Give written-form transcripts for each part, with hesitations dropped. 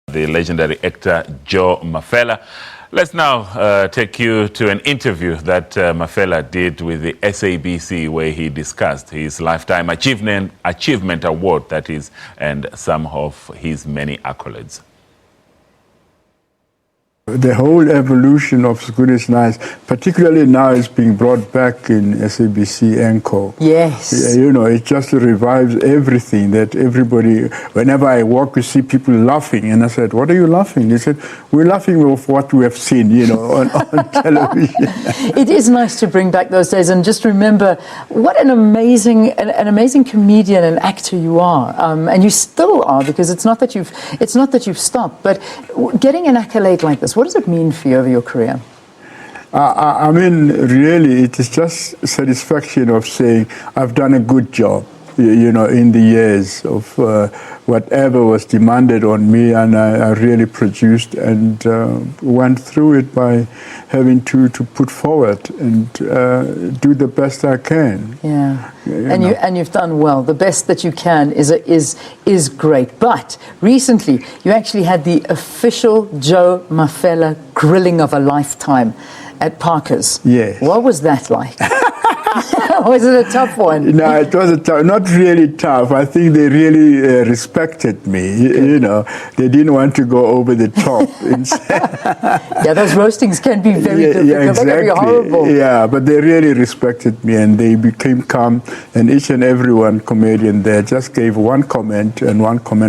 The legendary actor Joe Mafela. Let's now take you to an interview that Mafela did with the SABC, where he discussed his Lifetime Achievement Award, that is, and some of his many accolades. The whole evolution of Good is Nice, particularly now, is being brought back in SABC Encore. Yes. You know, it just revives everything that everybody, whenever I walk, we see people laughing. And I said, what are you laughing? They said, we're laughing of what we have seen, you know, on television. It is nice to bring back those days and just remember what an amazing comedian and actor you are. And you still are, because it's not that you've stopped, but getting an accolade like this, what does it mean for you over your career? I mean, really, it is just satisfaction of saying I've done a good job, you know, in the years of whatever was demanded on me, and I really produced and went through it by having to put forward and do the best I can. Yeah, and you've done well. The best that you can is great. But recently, you actually had the official Joe Mafela grilling of a lifetime at Parker's. Yes. What was that like? Was it a tough one? No, it was not really tough. I think they really respected me. You know, they didn't want to go over the top. Yeah, those roastings can be very difficult. Yeah, exactly. They can be horrible. Yeah, but they really respected me, and they became calm. And each and every one comedian there just gave one comment,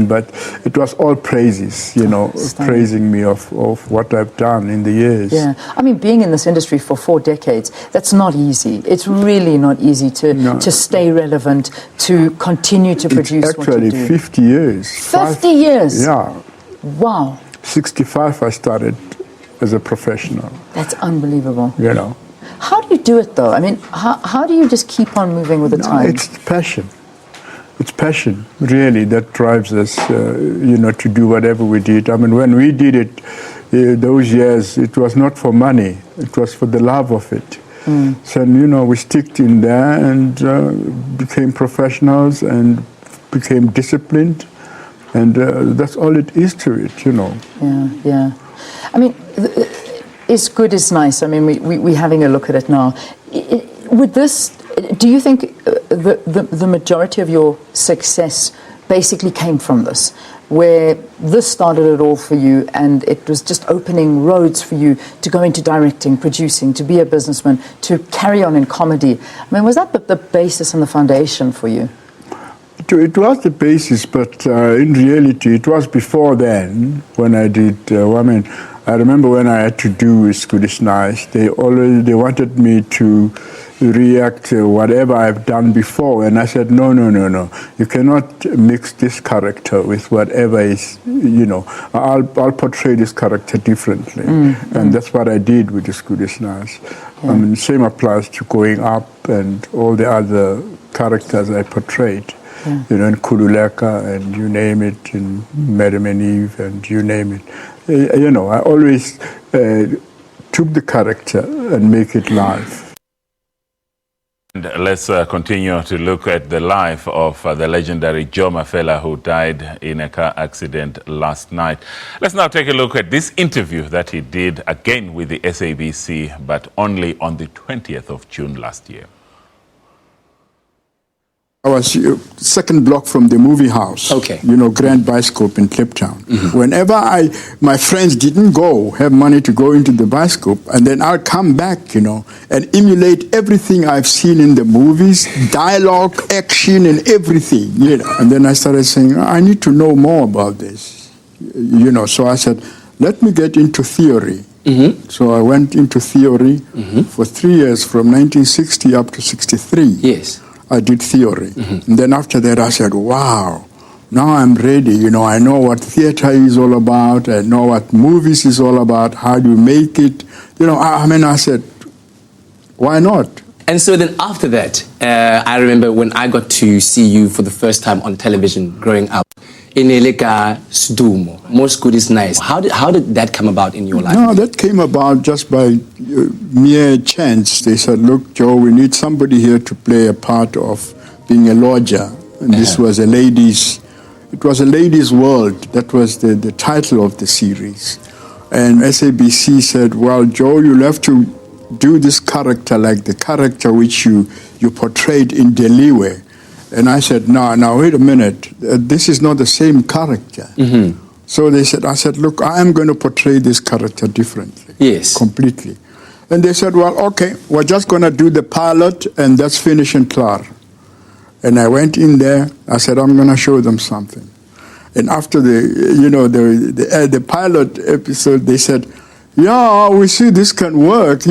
but it was all praises. You know, praising me of what I've done in the years. Yeah, I mean, being in this industry for 4 decades, that's not easy. It's really not easy to stay relevant, to continue to produce what you do. Actually, 50 years. 50 years? Yeah. Wow. 65 I started as a professional. That's unbelievable. You know. How do you do it, though? I mean, how do you just keep on moving with the time? It's passion. It's passion, really, that drives us, you know, to do whatever we did. I mean, when we did it, those years, it was not for money. It was for the love of it. So, you know, we sticked in there and became professionals and became disciplined. And that's all it is to it, you know. Yeah, yeah. I mean, it's Good is Nice. I mean, we're having a look at it now. With this, do you think the majority of your success basically came from this, where this started it all for you, and it was just opening roads for you to go into directing, producing, to be a businessman, to carry on in comedy? I mean, was that the basis and the foundation for you? It was the basis, but in reality, it was before then when I did. I remember when I had to do It's Good is Nice, they wanted me to react to whatever I've done before, and I said, no, you cannot mix this character with whatever is, you know, I'll portray this character differently. And that's what I did with It's Good is Nice. Yeah. I mean, same applies to Going Up and all the other characters I portrayed. Yeah. You know, in Kululeka and you name it, in Madam and Eve and you name it. You know, I always took the character and make it live. And let's continue to look at the life of the legendary Joe Mafela, who died in a car accident last night. Let's now take a look at this interview that he did again with the SABC, but only on the 20th of June last year. I was second block from the movie house. Okay. You know, Grand Bioscope in Cape Town. Whenever my friends didn't have money to go into the Bioscope, and then I'll come back, you know, and emulate everything I've seen in the movies, dialogue, action, and everything, you know. And then I started saying, I need to know more about this, you know. So I said, let me get into theory. So I went into theory for 3 years, from 1960 up to 63. Yes. I did theory. And then after that, I said, wow, now I'm ready. You know, I know what theater is all about. I know what movies is all about. How do you make it? You know, I said, why not? And so then after that, I remember when I got to see you for the first time on television growing up, in Eleka Sdumo, Most Good is Nice. How did that come about in your life? No, that came about just by mere chance. They said, look, Joe, we need somebody here to play a part of being a lodger. And this was a ladies' It was A Lady's World. That was the title of the series. And SABC said, well, Joe, you'll have to do this character like the character which you portrayed in Deliwe. And I said, no, wait a minute. This is not the same character. Mm-hmm. So I said, look, I am going to portray this character differently. Yes. Completely. And they said, well, okay, we're just going to do the pilot and that's finish and clear. And I went in there, I said, I'm going to show them something. And after the pilot episode, they said, yeah, we see this can work,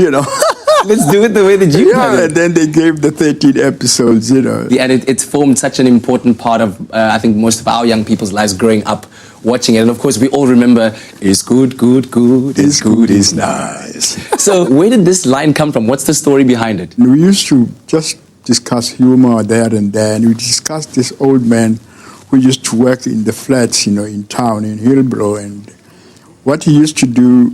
Let's do it the way that you Yeah, and then they gave the 13 episodes, Yeah, and it's formed such an important part of, I think, most of our young people's lives growing up watching it. And of course, we all remember, it's good, good, good, it's good, it's nice. So where did this line come from? What's the story behind it? We used to just discuss humor there and there, and we discussed this old man who used to work in the flats, in town, in Hillbrow, and what he used to do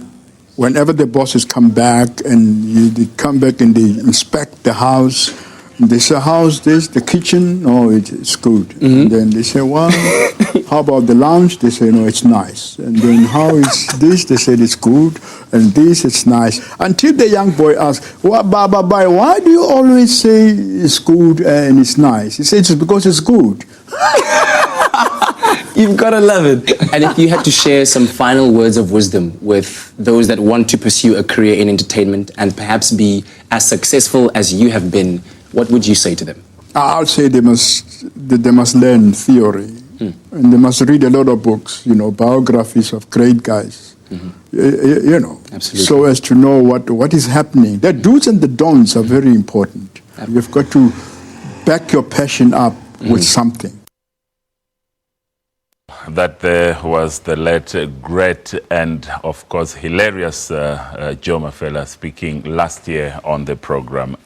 whenever the bosses come back, and they come back and they inspect the house, and they say, how's this, the kitchen? Oh, it's good. Mm-hmm. And then they say, well, how about the lounge? They say, no, it's nice. And then how is this? They said, it's good. And this, it's nice. Until the young boy asks, well, Baba, why do you always say it's good and it's nice? He says, it's because it's good. You've got to love it. And if you had to share some final words of wisdom with those that want to pursue a career in entertainment and perhaps be as successful as you have been, what would you say to them? I'll say they must learn theory. And they must read a lot of books, biographies of great guys. Mm-hmm. Absolutely. So as to know what is happening. The do's and the don'ts are very important. You've got to back your passion up with something. That there was the late, great, and of course hilarious Joe Mafela speaking last year on the program.